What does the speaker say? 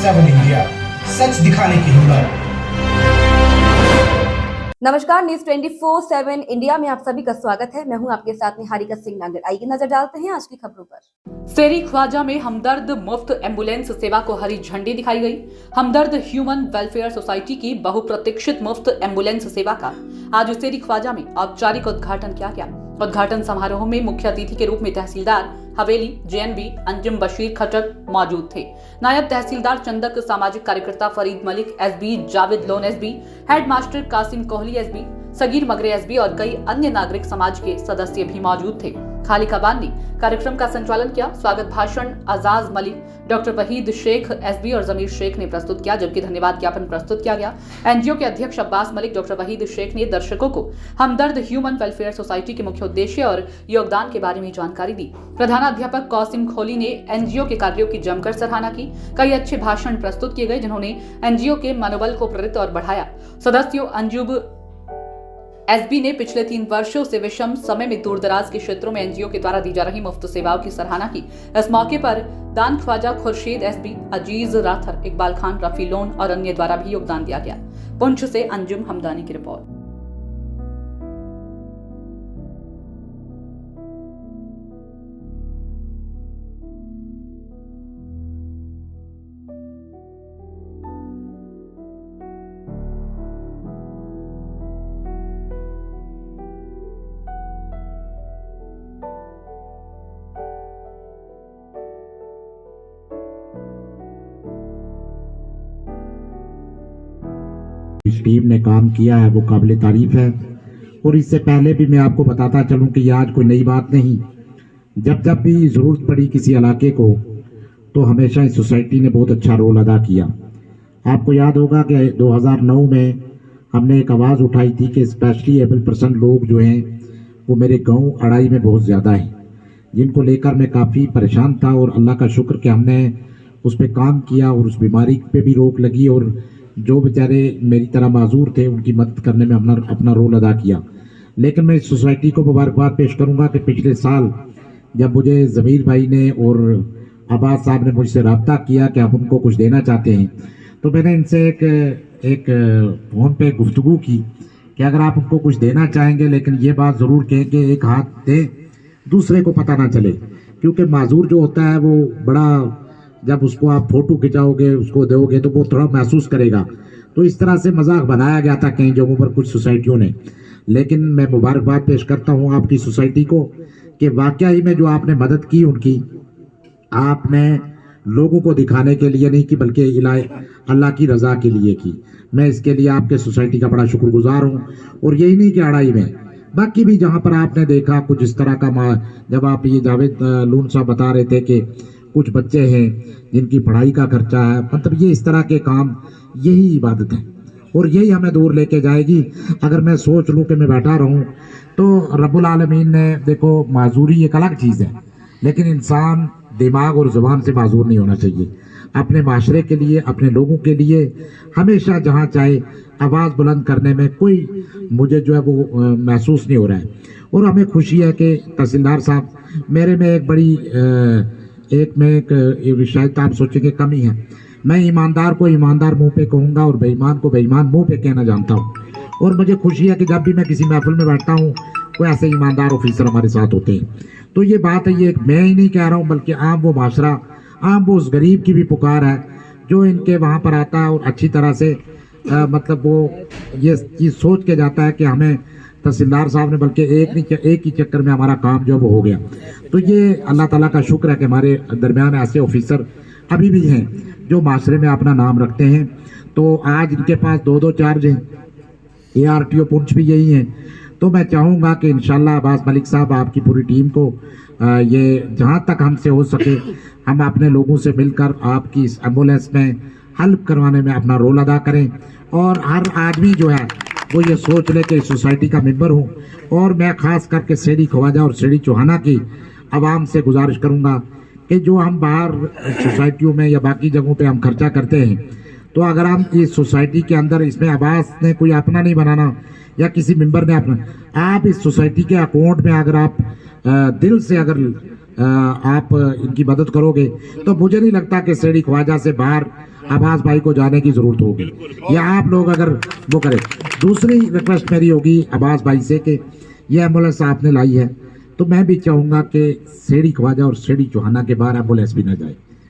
24/7 India, सच दिखाने की हिम्मत। नमस्कार, न्यूज 24/7 इंडिया में आप सभी का स्वागत है। मैं हूं आपके साथ निहारिका सिंह नागर। आइए नजर डालते हैं आज की खबरों पर। सेरी ख्वाजा में हमदर्द मुफ्त एम्बुलेंस सेवा को हरी झंडी दिखाई गई। हमदर्द ह्यूमन वेलफेयर सोसाइटी की बहुप्रतीक्षित मुफ्त एम्बुलेंस सेवा का आज सेरी ख्वाजा में औपचारिक उद्घाटन किया गया। उद्घाटन समारोह में मुख्य अतिथि के रूप में तहसीलदार हवेली JNB अंजुम बशीर खटक मौजूद थे। नायब तहसीलदार चंदक, सामाजिक कार्यकर्ता Farid Malik SB, Javed Lone SB, headmaster Qasim Kohli SB, Sagir Magray SB और कई अन्य नागरिक समाज के सदस्य भी मौजूद थे। खालिका बान ने कार्यक्रम का संचालन किया। स्वागत भाषण आजाज मलिक, डॉक्टर वहीद शेख SB और जमीर शेख ने प्रस्तुत किया, जबकि धन्यवाद ज्ञापन प्रस्तुत किया गया। NGO के अध्यक्ष अब्बास मलिक, डॉक्टर वहीद शेख ने दर्शकों को हमदर्द ह्यूमन वेलफेयर सोसाइटी के मुख्य उद्देश्य और योगदान के बारे में जानकारी दी। प्रधानाध्यापक कासिम खोली ने NGO के कार्यों की जमकर सराहना की। कई अच्छे भाषण प्रस्तुत किए गए, जिन्होंने NGO के मनोबल को प्रेरित और बढ़ाया। सदस्यों अंजुम SB ने पिछले 3 वर्षों से विषम समय में दूर दराज के क्षेत्रों में NGO के द्वारा दी जा रही मुफ्त सेवाओं की सराहना की। इस मौके पर दान ख्वाजा खुर्शीद SB, अजीज राथर, इकबाल खान, रफी लोन और अन्य द्वारा भी योगदान दिया गया। पुंछ से अंजुम हमदानी की रिपोर्ट। इस टीम ने काम किया है वो काबिल तारीफ है। और इससे पहले भी मैं आपको बताता चलूं कि ये आज कोई नई बात नहीं। जब जब भी ज़रूरत पड़ी किसी इलाके को तो हमेशा इस सोसाइटी ने बहुत अच्छा रोल अदा किया। आपको याद होगा कि 2009 में हमने एक आवाज़ उठाई थी कि स्पेशली एबल पर्सन लोग जो हैं वो मेरे गांव अड़ाई में बहुत ज़्यादा हैं, जिनको लेकर मैं काफ़ी परेशान था। और अल्लाह का शुक्र कि हमने उस पर काम किया और उस बीमारी पे भी रोक लगी और जो बेचारे मेरी तरह माजूर थे उनकी मदद करने में अपना रोल अदा किया। लेकिन मैं इस सोसाइटी को मुबारकबाद पेश करूंगा कि पिछले साल जब मुझे जमीर भाई ने और अब्बास साहब ने मुझसे रब्ता किया कि हम उनको कुछ देना चाहते हैं, तो मैंने इनसे एक फ़ोन पे गुफ्तगू की कि अगर आप उनको कुछ देना चाहेंगे लेकिन ये बात ज़रूर कहें कि एक हाथ दे, दूसरे को पता ना चले, क्योंकि माजूर जो होता है वो बड़ा, जब उसको आप फोटो खिंचाओगे उसको दोगे तो वो थोड़ा महसूस करेगा। तो इस तरह से मजाक बनाया गया था कई जगहों पर कुछ सोसाइटियों ने। लेकिन मैं मुबारकबाद पेश करता हूँ आपकी सोसाइटी को कि वाकई ही में जो आपने मदद की उनकी, आपने लोगों को दिखाने के लिए नहीं की बल्कि अल्लाह की रजा के लिए की। मैं इसके लिए आपके सोसाइटी का बड़ा शुक्रगुजार हूँ। और यही नहीं कि अड़ाई में, बाकी भी जहाँ पर आपने देखा कुछ इस तरह का, जब आप ये जावेद लोन साहब बता रहे थे कि कुछ बच्चे हैं जिनकी पढ़ाई का खर्चा है, मतलब ये इस तरह के काम, यही इबादत है और यही हमें दूर लेके जाएगी। अगर मैं सोच लूँ कि मैं बैठा रहूँ तो रब्बुल आलमीन ने, देखो माजूरी एक अलग चीज़ है, लेकिन इंसान दिमाग और ज़ुबान से माजूर नहीं होना चाहिए। अपने माशरे के लिए, अपने लोगों के लिए हमेशा जहाँ चाहे आवाज़ बुलंद करने में कोई मुझे जो है वो महसूस नहीं हो रहा है। और हमें खुशी है कि तहसीलदार साहब, मेरे में एक बड़ी शायद आप सोचेंगे कमी है, मैं ईमानदार को ईमानदार मुंह पे कहूँगा और बेईमान को बेईमान मुंह पे कहना जानता हूँ। और मुझे खुशी है कि जब भी मैं किसी महफिल में बैठता हूँ कोई ऐसे ईमानदार ऑफिसर हमारे साथ होते हैं। तो ये बात है, ये मैं ही नहीं कह रहा हूँ बल्कि आम वो माशरा, आम वो उस गरीब की भी पुकार है जो इनके वहाँ पर आता है और अच्छी तरह से मतलब वो ये चीज़ सोच के जाता है कि हमें तहसीलदार साहब ने, बल्कि एक ही चक्कर में हमारा काम जो वो हो गया। तो ये अल्लाह ताला का शुक्र है कि हमारे दरमियान ऐसे ऑफिसर अभी भी हैं जो माशरे में अपना नाम रखते हैं। तो आज इनके पास 2-2 चार्ज हैं, ARTO पुंछ भी यही हैं। तो मैं चाहूँगा कि इंशाल्लाह अब्बास मलिक साहब, आपकी पूरी टीम को ये जहाँ तक हमसे हो सके हम अपने लोगों से मिलकर आपकी इस एम्बुलेंस में हेल्प करवाने में अपना रोल अदा करें। और हर आदमी जो है वो ये सोच ले कि इस सोसाइटी का मेंबर हूँ। और मैं ख़ास करके सेरी ख्वाजा और सेरी चौहाना की आवाम से गुजारिश करूँगा कि जो हम बाहर सोसाइटियों में या बाकी जगहों पे हम खर्चा करते हैं, तो अगर हम इस सोसाइटी के अंदर, इसमें आवास ने कोई अपना नहीं बनाना या किसी मेंबर ने अपना, आप इस सोसाइटी के अकाउंट में अगर आप दिल से अगर आप इनकी मदद करोगे तो मुझे नहीं लगता कि सेड़ी ख्वाजा से बाहर अब्बास भाई को जाने की ज़रूरत होगी, या आप लोग अगर वो करें। दूसरी रिक्वेस्ट मेरी होगी अब्बास भाई से कि ये एम्बुलेंस आपने लाई है तो मैं भी चाहूँगा कि सेड़ी ख्वाजा और सेड़ी चौहाना के बाहर एम्बुलेंस भी ना जाए।